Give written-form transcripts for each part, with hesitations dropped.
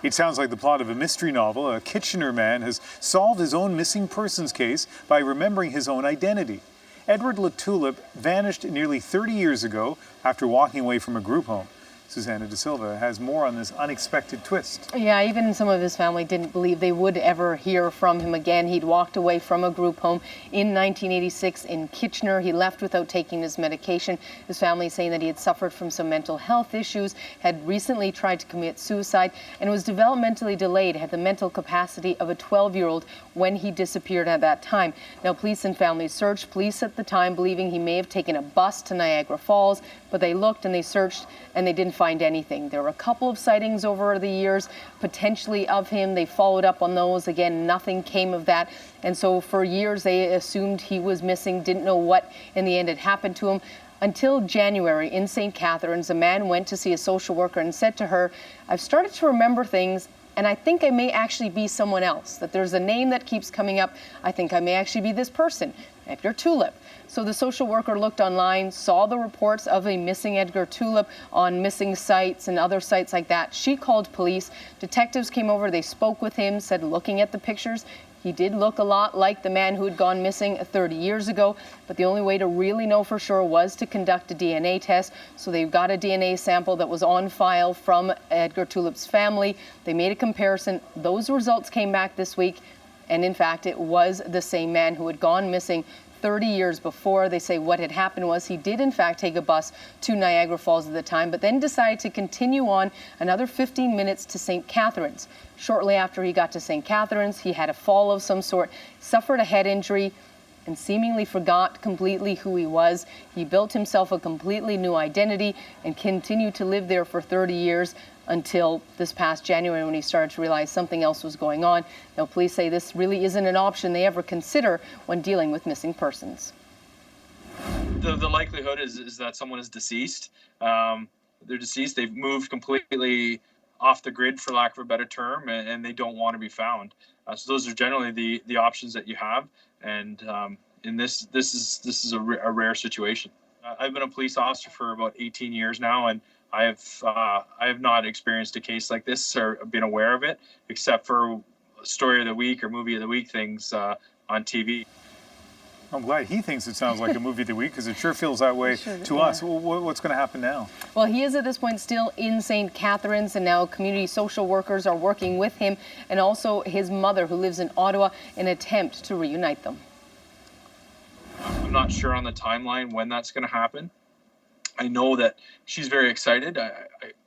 It sounds like the plot of a mystery novel. A Kitchener man has solved his own missing persons case by remembering his own identity. Edward LaTulip vanished nearly 30 years ago after walking away from a group home. Susanna De Silva has more on this unexpected twist. Yeah, even some of his family didn't believe they would ever hear from him again. He'd walked away from a group home in 1986 in Kitchener. He left without taking his medication. His family saying that he had suffered from some mental health issues, had recently tried to commit suicide, and was developmentally delayed, had the mental capacity of a 12-year-old when he disappeared at that time. Now, police and family searched. Police at the time believing he may have taken a bus to Niagara Falls, but they looked and they searched and they didn't find anything. There were a couple of sightings over the years, potentially of him. They followed up on those. Again, nothing came of that. And so for years, they assumed he was missing, didn't know what in the end had happened to him. Until January in St. Catharines, a man went to see a social worker and said to her, "I've started to remember things, and I think I may actually be someone else, that there's a name that keeps coming up. I think I may actually be this person, Edgar Tulip." So the social worker looked online, saw the reports of a missing Edgar Tulip on missing sites and other sites like that. She called police. Detectives came over, they spoke with him, said looking at the pictures, he did look a lot like the man who had gone missing 30 years ago, but the only way to really know for sure was to conduct a DNA test. So they got a DNA sample that was on file from Edgar Tulip's family. They made a comparison. Those results came back this week, and in fact, it was the same man who had gone missing 30 years before. They say what had happened was he did in fact take a bus to Niagara Falls at the time, but then decided to continue on another 15 minutes to St. Catharines. Shortly after he got to St. Catharines, he had a fall of some sort, suffered a head injury, and seemingly forgot completely who he was. He built himself a completely new identity and continued to live there for 30 years until this past January when he started to realize something else was going on. Now, police say this really isn't an option they ever consider when dealing with missing persons. The likelihood is that someone is deceased. They're deceased. They've moved completely off the grid, for lack of a better term, and they don't want to be found. So those are generally the options that you have. And in this is a rare situation. I've been a police officer for about 18 years now, and I have not experienced a case like this or been aware of it, except for story of the week or movie of the week things on TV. I'm glad he thinks it sounds like a movie of the week, because it sure feels that way to us. What's going to happen now? Well, he is at this point still in St. Catharines, and now community social workers are working with him and also his mother, who lives in Ottawa, in an attempt to reunite them. I'm not sure on the timeline when that's going to happen. I know that she's very excited. I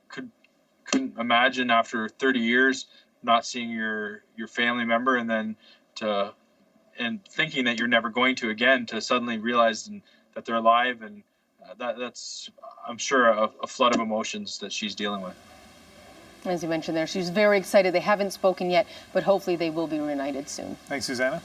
couldn't imagine after 30 years not seeing your family member, and then thinking that you're never going to again, to suddenly realize that they're alive, and that's, I'm sure, a flood of emotions that she's dealing with. As you mentioned there, she's very excited. They haven't spoken yet, but hopefully they will be reunited soon. Thanks, Susanna.